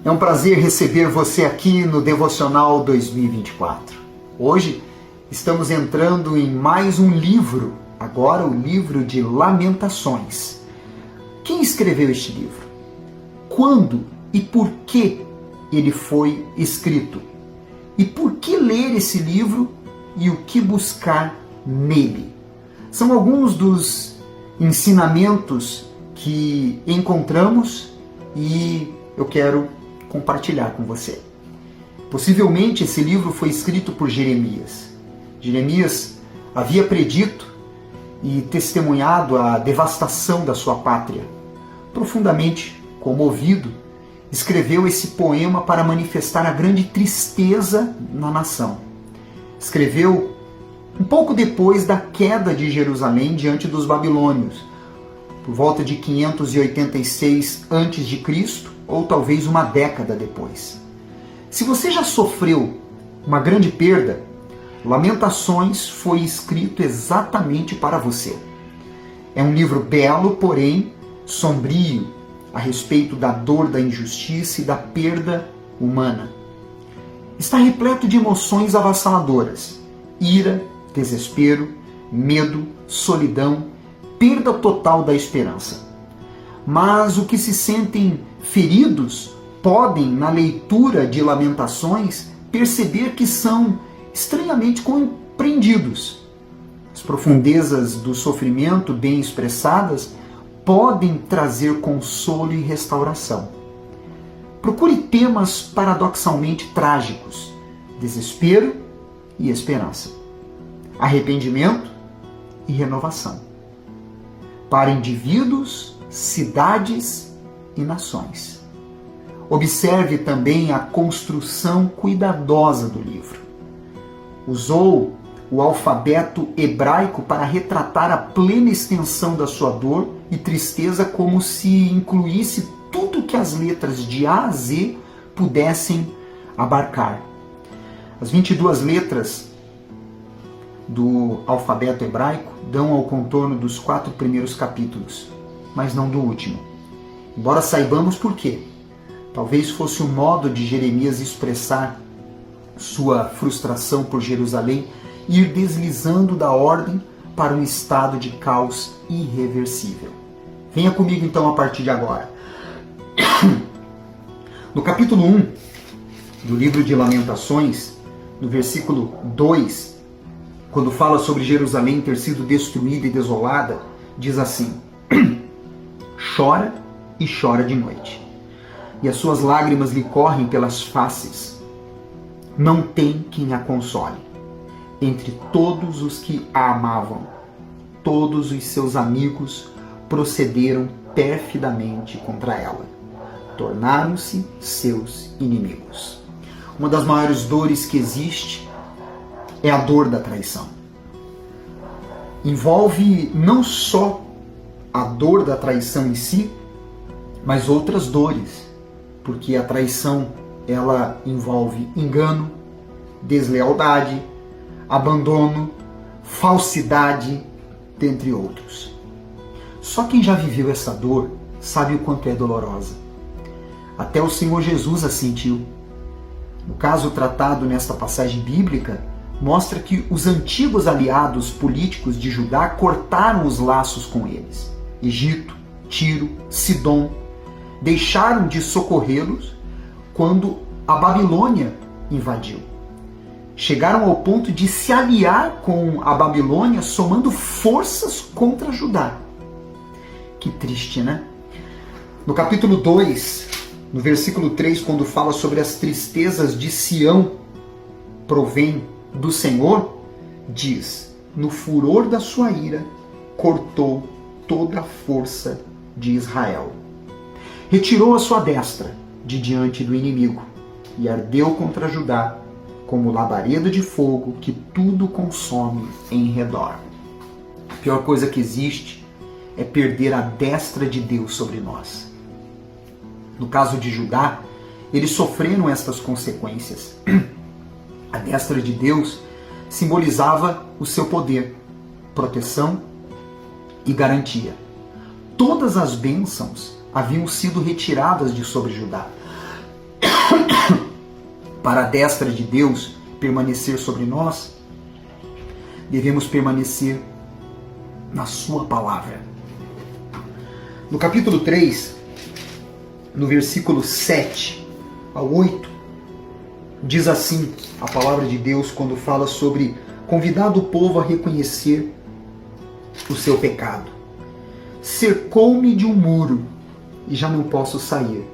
É um prazer receber você aqui no Devocional 2024. Hoje estamos entrando em mais um livro, agora o livro de Lamentações. Quem escreveu este livro? Quando e por que ele foi escrito? E por que ler esse livro e o que buscar nele? São alguns dos ensinamentos que encontramos e eu quero compartilhar com você. Possivelmente esse livro foi escrito por Jeremias. Jeremias havia predito e testemunhado a devastação da sua pátria. Profundamente comovido, escreveu esse poema para manifestar a grande tristeza na nação. Escreveu um pouco depois da queda de Jerusalém diante dos babilônios, por volta de 586 a.C., ou talvez uma década depois. Se você já sofreu uma grande perda, Lamentações foi escrito exatamente para você. É um livro belo, porém sombrio, a respeito da dor, da injustiça e da perda humana. Está repleto de emoções avassaladoras: ira, desespero, medo, solidão, perda total da esperança. Mas o que se sentem feridos podem, na leitura de Lamentações, perceber que são estranhamente compreendidos. As profundezas do sofrimento, bem expressadas, podem trazer consolo e restauração. Procure temas paradoxalmente trágicos: desespero e esperança, arrependimento e renovação, para indivíduos, cidades e nações. Observe também a construção cuidadosa do livro. Usou o alfabeto hebraico para retratar a plena extensão da sua dor e tristeza, como se incluísse tudo que as letras de A a Z pudessem abarcar. As 22 letras do alfabeto hebraico dão ao contorno dos 4 primeiros capítulos, mas não do último. Embora saibamos por quê. Talvez fosse um modo de Jeremias expressar sua frustração por Jerusalém e ir deslizando da ordem para um estado de caos irreversível. Venha comigo então a partir de agora. No capítulo 1 do livro de Lamentações, no versículo 2, quando fala sobre Jerusalém ter sido destruída e desolada, diz assim: chora e chora de noite, e as suas lágrimas lhe correm pelas faces. Não tem quem a console. Entre todos os que a amavam, todos os seus amigos procederam perfidamente contra ela. Tornaram-se seus inimigos. Uma das maiores dores que existe é a dor da traição. Envolve não só a dor da traição em si, mas outras dores, porque a traição ela envolve engano, deslealdade, abandono, falsidade, dentre outros. Só quem já viveu essa dor sabe o quanto é dolorosa. Até o Senhor Jesus a sentiu. No caso tratado nesta passagem bíblica, mostra que os antigos aliados políticos de Judá cortaram os laços com eles. Egito, Tiro, Sidom deixaram de socorrê-los quando a Babilônia invadiu. Chegaram ao ponto de se aliar com a Babilônia, somando forças contra Judá. Que triste, né? No capítulo 2, no versículo 3, quando fala sobre as tristezas de Sião, provém do Senhor, diz: no furor da sua ira, cortou toda a força de Israel. Retirou a sua destra de diante do inimigo e ardeu contra Judá como labareda de fogo que tudo consome em redor. A pior coisa que existe é perder a destra de Deus sobre nós. No caso de Judá, eles sofreram estas consequências. A destra de Deus simbolizava o seu poder, proteção e garantia. Todas as bênçãos haviam sido retiradas de sobre Judá. para a destra de Deus permanecer sobre nós, devemos permanecer na sua palavra. No capítulo 3, no versículo 7 ao 8, diz assim a palavra de Deus quando fala sobre convidar o povo a reconhecer o seu pecado. Cercou-me de um muro e já não posso sair.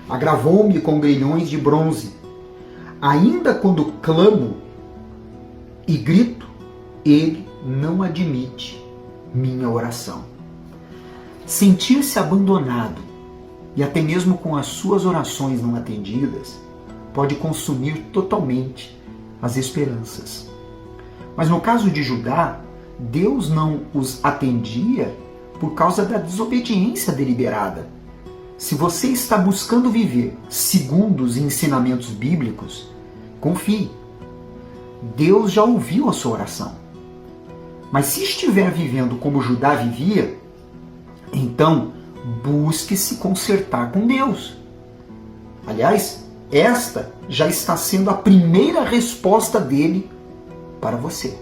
Agravou-me com grilhões de bronze. Ainda quando clamo e grito, ele não admite minha oração. Sentir-se abandonado e até mesmo com as suas orações não atendidas pode consumir totalmente as esperanças. Mas no caso de Judá, Deus não os atendia por causa da desobediência deliberada. Se você está buscando viver segundo os ensinamentos bíblicos, confie. Deus já ouviu a sua oração. Mas se estiver vivendo como Judá vivia, então busque se consertar com Deus. Aliás, esta já está sendo a primeira resposta dele para você.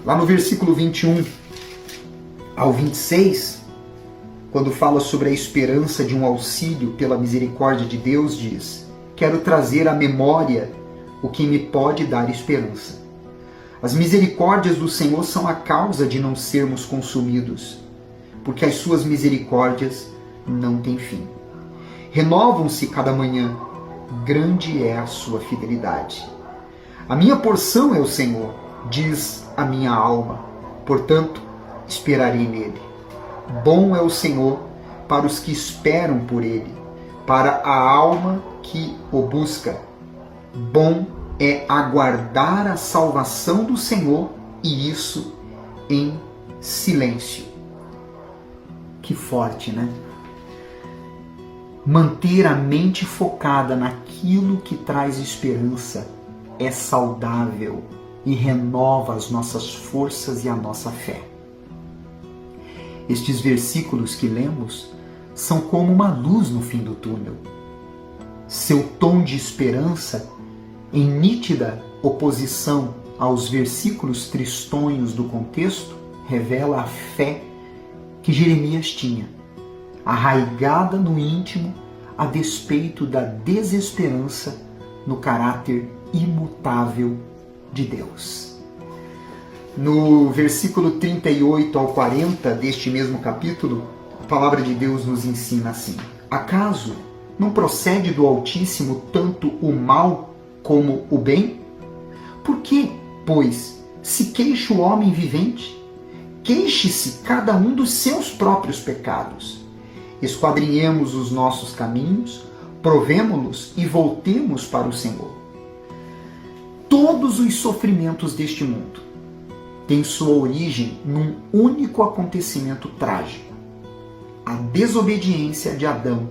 Lá no versículo 21 ao 26, quando fala sobre a esperança de um auxílio pela misericórdia de Deus, diz: quero trazer à memória o que me pode dar esperança. As misericórdias do Senhor são a causa de não sermos consumidos, porque as suas misericórdias não têm fim. Renovam-se cada manhã, grande é a sua fidelidade. A minha porção é o Senhor, diz a minha alma, portanto, esperarei nele. Bom é o Senhor para os que esperam por ele, para a alma que o busca. Bom é aguardar a salvação do Senhor, e isso em silêncio. Que forte, né? Manter a mente focada naquilo que traz esperança é saudável e renova as nossas forças e a nossa fé. Estes versículos que lemos são como uma luz no fim do túnel. Seu tom de esperança, em nítida oposição aos versículos tristonhos do contexto, revela a fé que Jeremias tinha, arraigada no íntimo a despeito da desesperança no caráter imutável de Deus. No versículo 38 ao 40 deste mesmo capítulo, a palavra de Deus nos ensina assim: acaso não procede do Altíssimo tanto o mal como o bem? Por que, pois, se queixa o homem vivente? Queixe-se cada um dos seus próprios pecados. Esquadrinhemos os nossos caminhos, provemo-los e voltemos para o Senhor. Todos os sofrimentos deste mundo têm sua origem num único acontecimento trágico: a desobediência de Adão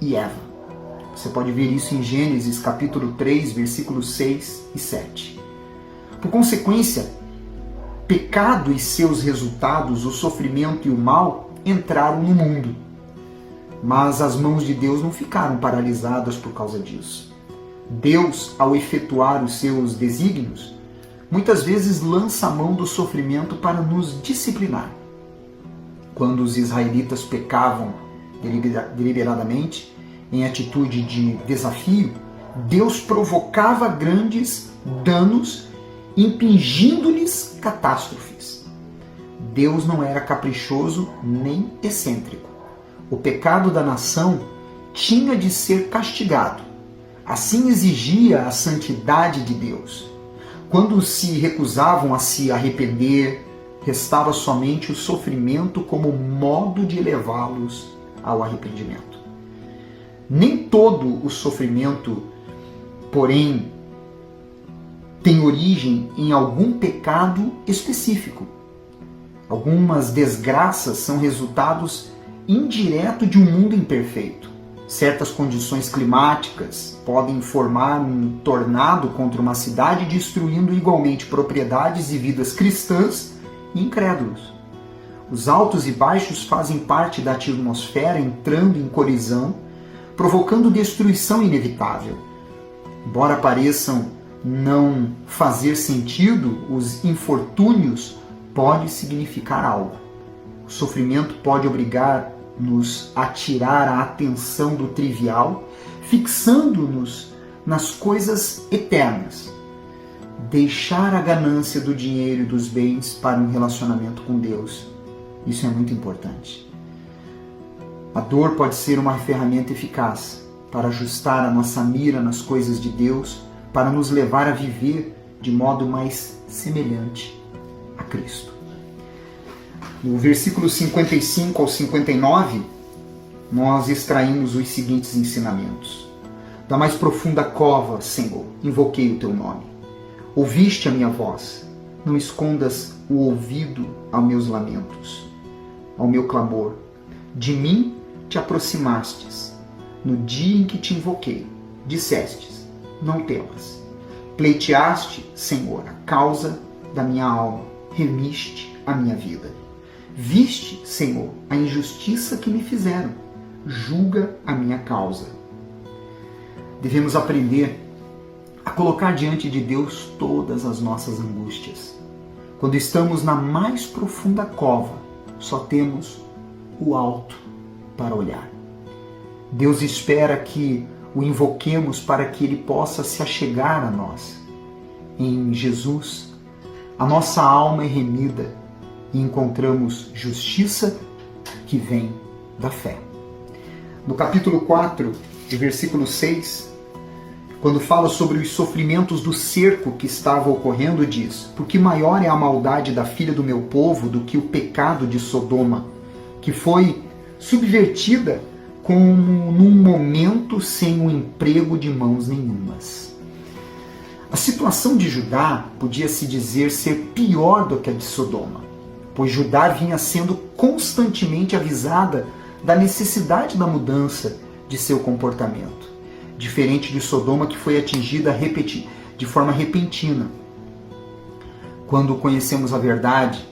e Eva. Você pode ver isso em Gênesis capítulo 3, versículos 6 e 7. Por consequência, pecado e seus resultados, o sofrimento e o mal, entraram no mundo. Mas as mãos de Deus não ficaram paralisadas por causa disso. Deus, ao efetuar os seus desígnios, muitas vezes lança a mão do sofrimento para nos disciplinar. Quando os israelitas pecavam deliberadamente, em atitude de desafio, Deus provocava grandes danos, impingindo-lhes catástrofes. Deus não era caprichoso nem excêntrico. O pecado da nação tinha de ser castigado. Assim exigia a santidade de Deus. Quando se recusavam a se arrepender, restava somente o sofrimento como modo de levá-los ao arrependimento. Nem todo o sofrimento, porém, tem origem em algum pecado específico. Algumas desgraças são resultados indiretos de um mundo imperfeito. Certas condições climáticas podem formar um tornado contra uma cidade, destruindo igualmente propriedades e vidas cristãs e incrédulos. Os altos e baixos fazem parte da atmosfera, entrando em colisão, provocando destruição inevitável. Embora pareçam não fazer sentido, os infortúnios podem significar algo. O sofrimento pode obrigar-nos a tirar a atenção do trivial, fixando-nos nas coisas eternas. Deixar a ganância do dinheiro e dos bens para um relacionamento com Deus. Isso é muito importante. A dor pode ser uma ferramenta eficaz para ajustar a nossa mira nas coisas de Deus, para nos levar a viver de modo mais semelhante a Cristo. No versículo 55 ao 59, nós extraímos os seguintes ensinamentos. Da mais profunda cova, Senhor, invoquei o teu nome. Ouviste a minha voz. Não escondas o ouvido aos meus lamentos, ao meu clamor. De mim te aproximastes. No dia em que te invoquei, dissestes, não temas. Pleiteaste, Senhor, a causa da minha alma. Remiste a minha vida. Viste, Senhor, a injustiça que me fizeram. Julga a minha causa. Devemos aprender a colocar diante de Deus todas as nossas angústias. Quando estamos na mais profunda cova, só temos o alto para olhar. Deus espera que o invoquemos para que Ele possa se achegar a nós. Em Jesus, a nossa alma é remida e encontramos justiça que vem da fé. No capítulo 4, versículo 6, quando fala sobre os sofrimentos do cerco que estava ocorrendo, diz: porque maior é a maldade da filha do meu povo do que o pecado de Sodoma, que foi subvertida como num momento sem um emprego de mãos nenhumas. A situação de Judá podia-se dizer ser pior do que a de Sodoma, pois Judá vinha sendo constantemente avisada da necessidade da mudança de seu comportamento, diferente de Sodoma, que foi atingida de forma repentina. Quando conhecemos a verdade,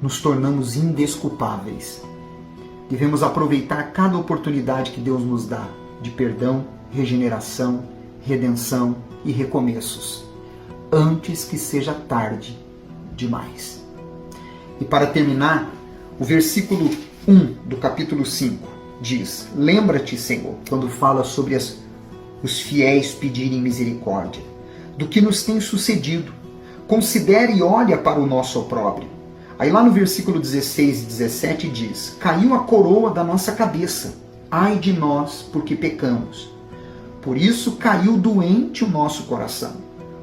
nos tornamos indesculpáveis. Devemos aproveitar cada oportunidade que Deus nos dá de perdão, regeneração, redenção e recomeços, antes que seja tarde demais. E para terminar, o versículo 1 do capítulo 5 diz: lembra-te, Senhor, quando fala sobre os fiéis pedirem misericórdia, do que nos tem sucedido. Considere e olha para o nosso opróbrio. Aí lá no versículo 16 e 17 diz: caiu a coroa da nossa cabeça, ai de nós, porque pecamos. Por isso caiu doente o nosso coração,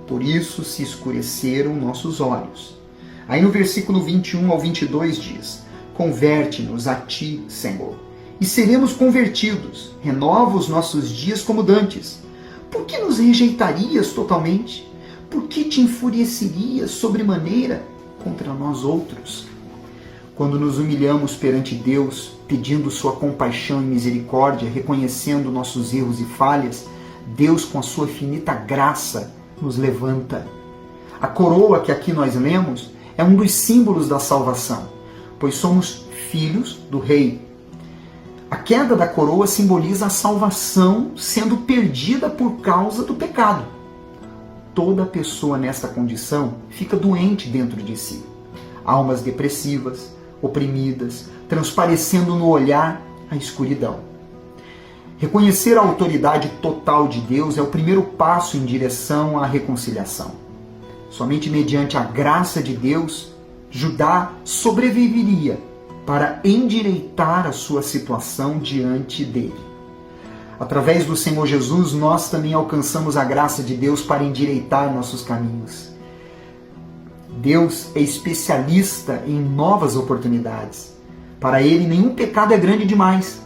por isso se escureceram nossos olhos. Aí no versículo 21 ao 22 diz: converte-nos a ti, Senhor, e seremos convertidos. Renova os nossos dias como dantes. Por que nos rejeitarias totalmente? Por que te enfurecerias sobremaneira contra nós outros? Quando nos humilhamos perante Deus, pedindo sua compaixão e misericórdia, reconhecendo nossos erros e falhas, Deus, com a sua infinita graça, nos levanta. A coroa que aqui nós lemos é um dos símbolos da salvação, pois somos filhos do Rei. A queda da coroa simboliza a salvação sendo perdida por causa do pecado. Toda pessoa nesta condição fica doente dentro de si. Almas depressivas, oprimidas, transparecendo no olhar a escuridão. Reconhecer a autoridade total de Deus é o primeiro passo em direção à reconciliação. Somente mediante a graça de Deus, Judá sobreviveria para endireitar a sua situação diante dele. Através do Senhor Jesus, nós também alcançamos a graça de Deus para endireitar nossos caminhos. Deus é especialista em novas oportunidades. Para Ele, nenhum pecado é grande demais.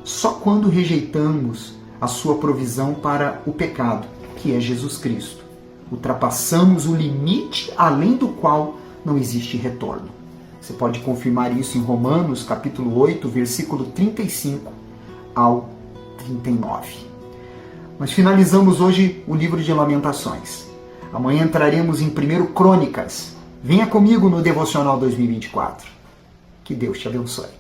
Só quando rejeitamos a sua provisão para o pecado, que é Jesus Cristo, ultrapassamos o limite além do qual não existe retorno. Você pode confirmar isso em Romanos, capítulo 8, versículo 35 ao 39. Nós finalizamos hoje o livro de Lamentações. Amanhã entraremos em 1 Crônicas. Venha comigo no Devocional 2024. Que Deus te abençoe.